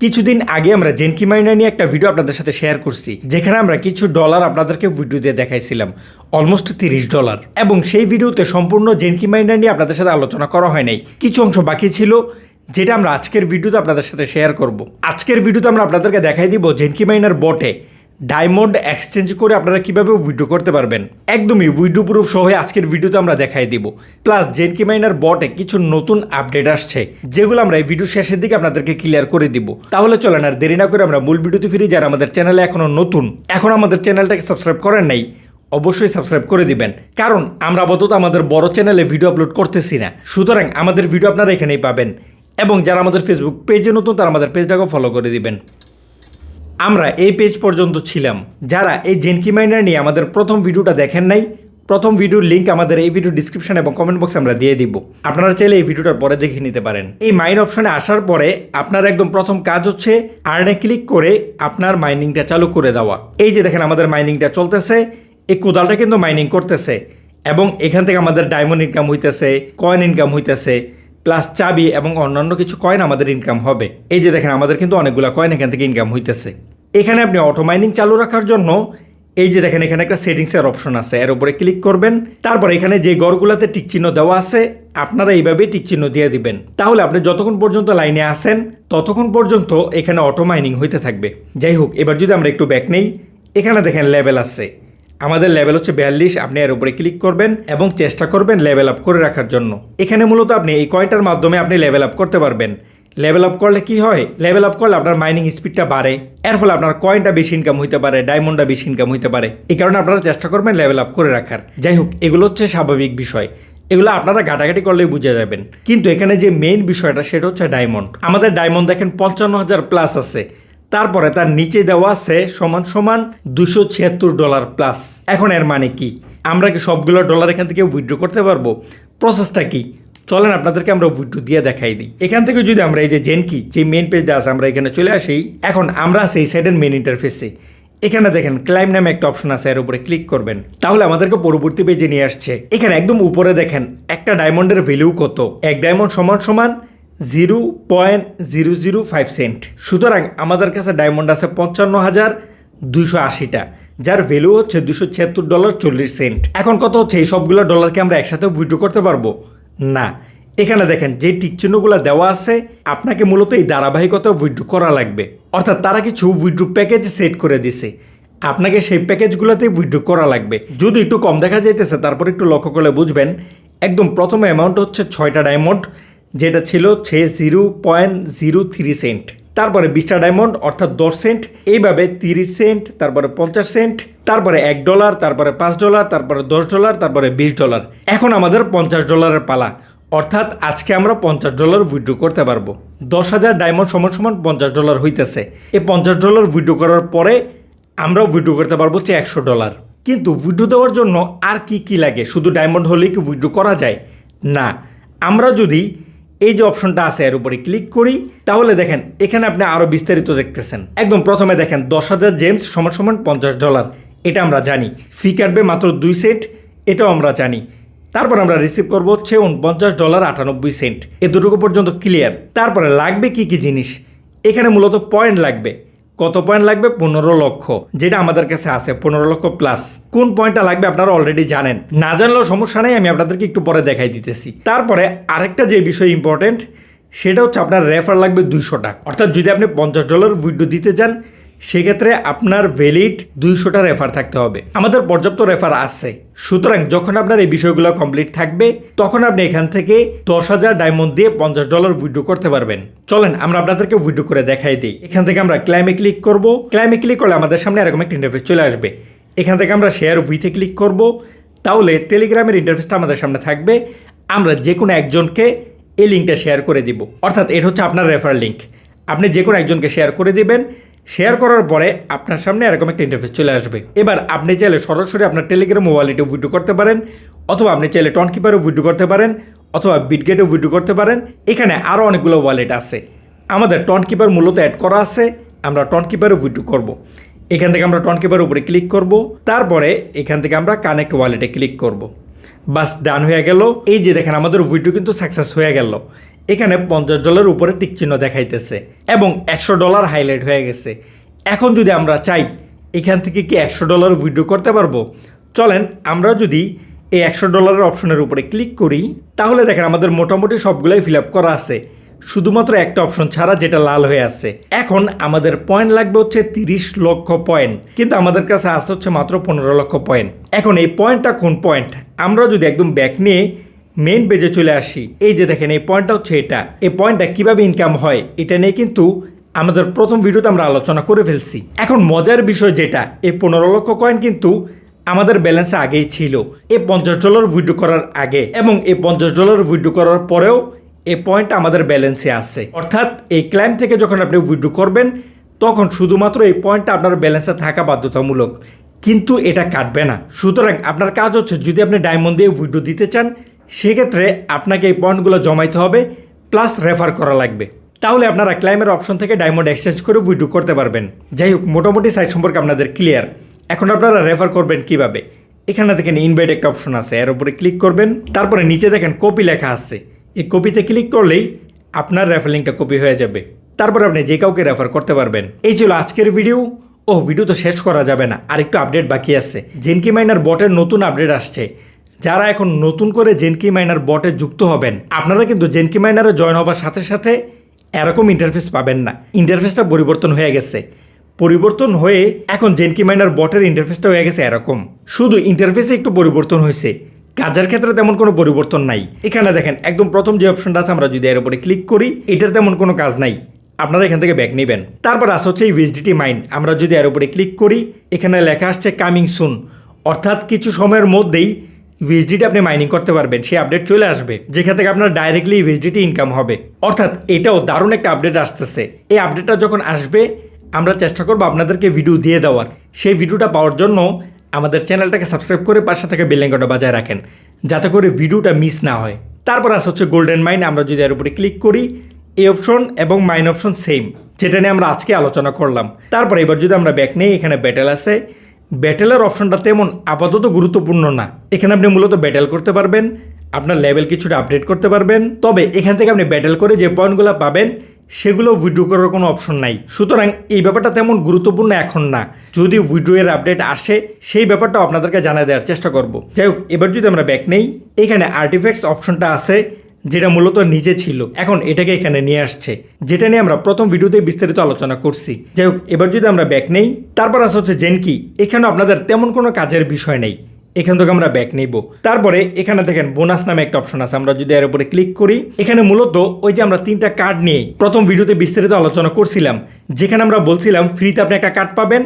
কিছুদিন আগে আমরা জেনকি মাইনার নিয়ে একটা ভিডিও আপনাদের সাথে শেয়ার করছি, যেখানে আমরা কিছু ডলার আপনাদেরকে ভিডিও দিয়ে দেখাইছিলাম, অলমোস্ট $30। এবং সেই ভিডিওতে সম্পূর্ণ জেনকি মাইনার নিয়ে আপনাদের সাথে আলোচনা করা হয় নাই, কিছু অংশ বাকি ছিল, যেটা আমরা আজকের ভিডিওতে আপনাদের সাথে শেয়ার করব। আজকের ভিডিওতে আমরা আপনাদেরকে দেখাই দিব জেনকি মাইনার বটে ডায়মন্ড এক্সচেঞ্জ করে আপনারা কিভাবে উইথড্র করতে পারবেন, একদমই উইথড্র প্রুফ সহ আজকের ভিডিওতে আমরা দেখাই দিব। প্লাস জেনকি মাইনার বটে কিছু নতুন আপডেট আসছে, যেগুলো আমরা এই ভিডিও শেষের দিকে আপনাদেরকে ক্লিয়ার করে দিব। তাহলে চলেন আর দেরি না করে আমরা মূল ভিডিওতে ফিরি। যারা আমাদের চ্যানেলে এখনো নতুন, এখন আমাদের চ্যানেলটাকে সাবস্ক্রাইব করেন নাই, অবশ্যই সাবস্ক্রাইব করে দিবেন, কারণ আমরা আপাতত আমাদের বড় চ্যানেলে ভিডিও আপলোড করতেছি না, সুতরাং আমাদের ভিডিও আপনারা এখানেই পাবেন। এবং যারা আমাদের ফেসবুক পেজে নতুন, তারা আমাদের পেজটাকেও ফলো করে দিবেন। আমরা এই পেজ পর্যন্ত ছিলাম। যারা এই জেনকি মাইনার নিয়ে আমাদের প্রথম ভিডিওটা দেখেন নাই, প্রথম ভিডিওর লিঙ্ক আমাদের এই ভিডিও ডিসক্রিপশন এবং কমেন্ট বক্সে আমরা দিয়ে দিব, আপনারা চাইলে এই ভিডিওটার পরে দেখে নিতে পারেন। এই মাইন অপশনে আসার পরে আপনার একদম প্রথম কাজ হচ্ছে আর্নে ক্লিক করে আপনার মাইনিংটা চালু করে দেওয়া। এই যে দেখেন আমাদের মাইনিংটা চলতেছে, এই কোদালটা কিন্তু মাইনিং করতেছে এবং এখান থেকে আমাদের ডায়মন্ড ইনকাম হইতেছে, কয়েন ইনকাম হইতেছে, প্লাস চাবি এবং অন্যান্য কিছু কয়েন আমাদের ইনকাম হবে। এই যে দেখেন আমাদের কিন্তু অনেকগুলো কয়েন এখান থেকে ইনকাম হইতেছে। এখানে আপনি অটো মাইনিং চালু রাখার জন্য এই যে দেখেন এখানে একটা সেটিংসের অপশন আছে, এর উপরে ক্লিক করবেন। তারপর এখানে যে ঘরগুলোতে টিক চিহ্ন দেওয়া আছে আপনারা এইভাবে টিক চিহ্ন দিয়ে দিবেন। তাহলে আপনি যতক্ষণ পর্যন্ত লাইনে আসেন ততক্ষণ পর্যন্ত এখানে অটো মাইনিং হইতে থাকবে। যাই হোক, এবার যদি আমরা একটু ব্যাক নেই, এখানে দেখেন লেভেল আছে, আমাদের লেভেল হচ্ছে 42। আপনি এর উপরে ক্লিক করবেন এবং চেষ্টা করবেন লেভেল আপ করে রাখার জন্য। এখানে মূলত আপনি এই কয়েনটার মাধ্যমে আপনি লেভেল আপ করতে পারবেন। লেভেল আপ করলে কি হয়, লেভেল আপ করলে আপনার মাইনিং স্পিডটা বাড়ে, এর ফলে আপনার কয়েনটা বেশি ইনকাম হইতে পারে, ডায়মন্ডটা বেশি ইনকাম হইতে পারে। এই কারণে আপনারা চেষ্টা করবেন লেভেল আপ করে রাখার। যাই হোক, এগুলো হচ্ছে স্বাভাবিক বিষয়, এগুলো আপনারা ঘাটাঘাটি করলেই বুঝে যাবেন। কিন্তু এখানে যে মেইন বিষয়টা সেটা হচ্ছে ডায়মন্ড। আমাদের ডায়মন্ড দেখেন 55,000 প্লাস আছে, তারপরে তার নিচে দেওয়া আছে সমান সমান $276 প্লাস। এখন এর মানে কি, আমরা কি সবগুলো ডলার এখান থেকে উইথড্র করতে পারবো? প্রসেসটা কি, চলেন আপনাদেরকে আমরা উইথড্র দিয়ে দেখাই দিই। এখান থেকে যদি আমরা এই যে জেনকি যে মেইন পেজটা আছে আমরা এখানে চলে আসি, এখন আমরা সেই সাইডের মেইন ইন্টারফেসে এখানে দেখেন ক্লাইম নামে একটা অপশন আছে, এর উপরে ক্লিক করবেন। তাহলে আমাদেরকে পরবর্তী পেজে নিয়ে আসছে। এখানে একদম উপরে দেখেন একটা ডায়মন্ডের ভ্যালু কত, এক ডায়মন্ড সমান সমান 0.005 সেন্ট। সুতরাং আমাদের কাছে ডায়মন্ড আছে 55,280টা, যার ভ্যালু হচ্ছে $276.40। এখন কত হচ্ছে, এই সবগুলো ডলারকে আমরা একসাথে উইথড্র করতে পারবো না। এখানে দেখেন যে টিক চিহ্নগুলো দেওয়া আছে, আপনাকে মূলত এই ধারাবাহিকতা উইথড্র করা লাগবে। অর্থাৎ তারা কিছু উইথড্র প্যাকেজ সেট করে দিছে, আপনাকে সেই প্যাকেজগুলোতে উইথড্র করা লাগবে। যদি একটু কম দেখা যাইতেছে তারপর একটু লক্ষ্য করলে বুঝবেন, একদম প্রথম অ্যামাউন্ট হচ্ছে 6টা ডায়মন্ড, যেটা ছিল 0.03 সেন্ট। তারপরে 20টা ডায়মন্ড অর্থাৎ 10 সেন্ট, এইভাবে 30 সেন্ট, তারপরে 50 সেন্ট, তারপরে $1, তারপরে $5, তারপরে $10, তারপরে $20। এখন আমাদের $50 পালা, অর্থাৎ আজকে আমরা $50 উইথড্র করতে পারবো। 10,000 ডায়মন্ড সমান সমান $50 হইতেছে। এই $50 উইথড্র করার পরে আমরা উইথড্র করতে পারবো হচ্ছে $100। কিন্তু উইথড্র দেওয়ার জন্য আর কি কি লাগে, শুধু ডায়মন্ড হলেই কি উইথড্র করা যায়? না, আমরা যদি এই যে অপশনটা আছে এর উপরে ক্লিক করি, তাহলে দেখেন এখানে আপনি আরও বিস্তারিত দেখতেছেন। একদম প্রথমে দেখেন 10,000 জেমস সমান সমান $50, এটা আমরা জানি। ফি কাটবে মাত্র 2 সেন্ট, এটাও আমরা জানি। তারপর আমরা রিসিভ করবো হচ্ছে $49.98। এ দুটোকে পর্যন্ত ক্লিয়ার। তারপরে লাগবে কি কি জিনিস, এখানে মূলত পয়েন্ট লাগবে। কত পয়েন্ট লাগবে? 15 লক্ষ, যেটা আমাদের কাছে আছে 15 লক্ষ প্লাস। কোন পয়েন্টটা লাগবে আপনারা অলরেডি জানেন, না জানলেও সমস্যা নেই, আমি আপনাদেরকে একটু পরে দেখাই দিতেছি। তারপরে আরেকটা যে বিষয় ইম্পর্টেন্ট, সেটা হচ্ছে আপনার রেফার লাগবে 200টা। অর্থাৎ যদি আপনি $50 উইথড্র দিতে চান, সেক্ষেত্রে আপনার ভ্যালিড 200টা রেফার থাকতে হবে। আমাদের পর্যাপ্ত রেফার আছে, সুতরাং যখন আপনার এই বিষয়গুলো কমপ্লিট থাকবে তখন আপনি এখান থেকে 10,000 ডায়মন্ড দিয়ে $50 উইথড্র করতে পারবেন। চলেন আমরা আপনাদেরকে উইথড্র করে দেখাই দিই। এখান থেকে আমরা ক্লাইমে ক্লিক করব। ক্লাইমে ক্লিক করলে আমাদের সামনে এরকম একটা ইন্টারফেস চলে আসবে। এখান থেকে আমরা শেয়ার উইথে ক্লিক করব, তাহলে টেলিগ্রামের ইন্টারফেসটা আমাদের সামনে থাকবে। আমরা যে কোনো একজনকে এই লিঙ্কটা শেয়ার করে দিব, অর্থাৎ এটা হচ্ছে আপনার রেফার লিঙ্ক। আপনি যে কোনো একজনকে শেয়ার করে দিবেন, শেয়ার করার পরে আপনার সামনে এরকম একটা ইন্টারফেস চলে আসবে। এবার আপনি চাইলে সরাসরি আপনার টেলিগ্রাম ওয়ালেটে উইথড্র করতে পারেন, অথবা আপনি চাইলে টনকিপারও উইথড্র করতে পারেন, অথবা বিটগেটও উইথড্র করতে পারেন। এখানে আরও অনেকগুলো ওয়ালেট আছে, আমাদের টনকিপার মূলত অ্যাড করা আছে, আমরা টনকিপারও উইথড্র করব। এখান থেকে আমরা টনকিপারের উপরে ক্লিক করব, তারপরে এখান থেকে আমরা কানেক্ট ওয়ালেটে ক্লিক করব। বাস ডান হয়ে গেল। এই যে দেখেন আমাদের উইথড্র কিন্তু সাকসেস হয়ে গেল। এখানে $50 উপরে টিক চিহ্ন দেখাইতেছে এবং $100 হাইলাইট হয়ে গেছে। এখন যদি আমরা চাই এখান থেকে কি $100 উইথড্র করতে পারবো? চলেন আমরা যদি এই $100 অপশনের উপরে ক্লিক করি, তাহলে দেখেন আমাদের মোটামুটি সবগুলোই ফিল আপ করা আছে, শুধুমাত্র একটা অপশন ছাড়া যেটা লাল হয়ে আছে। এখন আমাদের পয়েন্ট লাগবে হচ্ছে 30 লক্ষ পয়েন্ট, কিন্তু আমাদের কাছে আছে হচ্ছে মাত্র 15 লক্ষ পয়েন্ট। এখন এই পয়েন্টটা কোন পয়েন্ট? আমরা যদি একদম ব্যাক নিয়ে মেইন পেজে চলে আসি, এই যে দেখেন এই পয়েন্টটা হচ্ছে এটা। এই পয়েন্টটা কিভাবে ইনকাম হয় এটা নিয়ে কিন্তু আমাদের প্রথম ভিডিওতে আমরা আলোচনা করে ফেলছি। এখন মজার বিষয় যেটা, এই 15 লক্ষ কয়েন কিন্তু আমাদের ব্যালেন্সে আগেই ছিল এই $50 উইথড্র করার আগে, এবং এই $50 উইথড্র করার পরেও এই পয়েন্টটা আমাদের ব্যালেন্সে আছে। অর্থাৎ এই ক্লাইম থেকে যখন আপনি উইথড্র করবেন তখন শুধুমাত্র এই পয়েন্টটা আপনার ব্যালেন্সে থাকা বাধ্যতামূলক, কিন্তু এটা কাটবে না। সুতরাং আপনার কাজ হচ্ছে, যদি আপনি ডায়মন্ড দিয়ে উইথড্র দিতে চান সেক্ষেত্রে আপনাকে এই পয়েন্টগুলো জমাইতে হবে, প্লাস রেফার করা লাগবে। তাহলে আপনারা ক্লাইমের অপশন থেকে ডায়মন্ড এক্সচেঞ্জ করে উইথড্র করতে পারবেন। যাই হোক, মোটামুটি সাইট সম্পর্কে আপনাদের ক্লিয়ার। এখন আপনারা রেফার করবেন কিভাবে? এখানে দেখেন ইনভাইট একটা অপশন আছে, এর উপরে ক্লিক করবেন। তারপরে নিচে দেখেন কপি লেখা আছে, এই কপিতে ক্লিক করলেই আপনার রেফার লিঙ্কটা কপি হয়ে যাবে। তারপর আপনি যে কাউকে রেফার করতে পারবেন। এই ছিল আজকের ভিডিও। ভিডিও তো শেষ করা যাবে না, আরেকটু আপডেট বাকি আছে। জেনকি মাইনার বটের নতুন আপডেট আসছে। যারা এখন নতুন করে জেনকি মাইনার বটে যুক্ত হবেন, আপনারা কিন্তু জেনকি মাইনারে জয়েন হবার সাথে সাথে এরকম ইন্টারফেস পাবেন না। ইন্টারফেসটা পরিবর্তন হয়ে গেছে। পরিবর্তন হয়ে এখন জেনকি মাইনার বটের ইন্টারফেসটা হয়ে গেছে এরকম। শুধু ইন্টারফেসে একটু পরিবর্তন হয়েছে, কাজের ক্ষেত্রে তেমন কোনো পরিবর্তন নাই। এখানে দেখেন একদম প্রথম যে অপশনটা আছে, আমরা যদি এর উপরে ক্লিক করি, এটার তেমন কোনো কাজ নাই। আপনারা এখান থেকে ব্যাক নেবেন। তারপর আসে হচ্ছে ইউএসডিটি মাইন। আমরা যদি এর উপরে ক্লিক করি, এখানে লেখা আসছে কামিং সুন, অর্থাৎ কিছু সময়ের মধ্যেই ইউএসডিটি আপনি মাইনিং করতে পারবেন। সেই আপডেট চলে আসবে যেখান থেকে আপনার ডাইরেক্টলি ইউএসডিটি ইনকাম হবে। অর্থাৎ এটাও দারুণ একটা আপডেট আসতেছে। এই আপডেটটা যখন আসবে আমরা চেষ্টা করবো আপনাদেরকে ভিডিও দিয়ে দেওয়ার। সেই ভিডিওটা পাওয়ার জন্য আমাদের চ্যানেলটাকে সাবস্ক্রাইব করে পাশে থেকে বেল আইকনটা বাজায় রাখেন, যাতে করে ভিডিওটা মিস না হয়। তারপর আসে হচ্ছে গোল্ডেন মাইন। আমরা যদি এর উপরে ক্লিক করি, এই অপশন এবং মাইন অপশন সেম, যেটা নিয়ে আমরা আজকে আলোচনা করলাম। তারপর এবার যদি আমরা ব্যাক নেই, এখানে ব্যাটেল আছে। ব্যাটেলের অপশনটা তেমন আপাতত গুরুত্বপূর্ণ না। এখানে আপনি মূলত ব্যাটেল করতে পারবেন, আপনার লেভেল কিছুটা আপডেট করতে পারবেন। তবে এখান থেকে আপনি ব্যাটেল করে যে পয়েন্টগুলো পাবেন সেগুলো উইথড্র করার কোনো অপশন নাই। সুতরাং এই ব্যাপারটা তেমন গুরুত্বপূর্ণ এখন না। যদি উইথড্র এর আপডেট আসে সেই ব্যাপারটাও আপনাদেরকে জানিয়ে দেওয়ার চেষ্টা করব। যাই হোক, এবার যদি আমরা ব্যাক নেই, এখানে আর্টিফ্যাক্টস অপশনটা আছে, যেটা মূলত নিচে ছিল, এখন এটাকে এখানে নিয়ে আসছে, যেটা নিয়ে আমরা প্রথম ভিডিওতে বিস্তারিত আলোচনা করছি। যাই হোক, এবার যদি আমরা ব্যাক নেই, তারপর আসে হচ্ছে জেনকি। এখানে আপনাদের তেমন কোনো কাজের বিষয় নেই, এখান থেকে আমরা ব্যাক নিব। তারপরে এখানে দেখেন বোনাস নামে একটা অপশন আছে। আমরা যদি এর উপরে ক্লিক করি, এখানে মূলত ওই যে আমরা 3টা কার্ড নিয়ে প্রথম ভিডিওতে বিস্তারিত আলোচনা করছিলাম, যেখানে আমরা বলছিলাম ফ্রিতে আপনি একটা কার্ড পাবেন,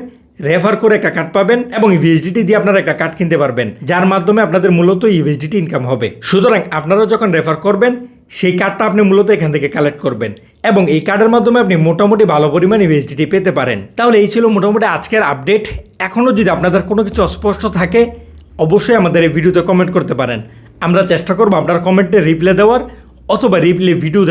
রেফার করে একটা কার্ড পাবেন এবং ইউএসডিটি দিয়ে আপনারা একটা কার্ড কিনতে পারবেন, যার মাধ্যমে আপনাদের মূলত ইউএসডিটি ইনকাম হবে। সুতরাং আপনারা যখন রেফার করবেন সেই কার্ডটা আপনি মূলত এখান থেকে কালেক্ট করবেন এবং এই কার্ডের মাধ্যমে আপনি মোটামুটি ভালো পরিমাণ ইউএসডিটি পেতে পারেন। তাহলে এই ছিল মোটামুটি আজকের আপডেট। এখনও যদি আপনাদের কোনো কিছু অস্পষ্ট থাকে অবশ্যই আমাদের এই ভিডিওতে কমেন্ট করতে পারেন। আমরা চেষ্টা করবো আপনার কমেন্টে রিপ্লাই দেওয়ার অথবা রিপ্লাই ভিডিও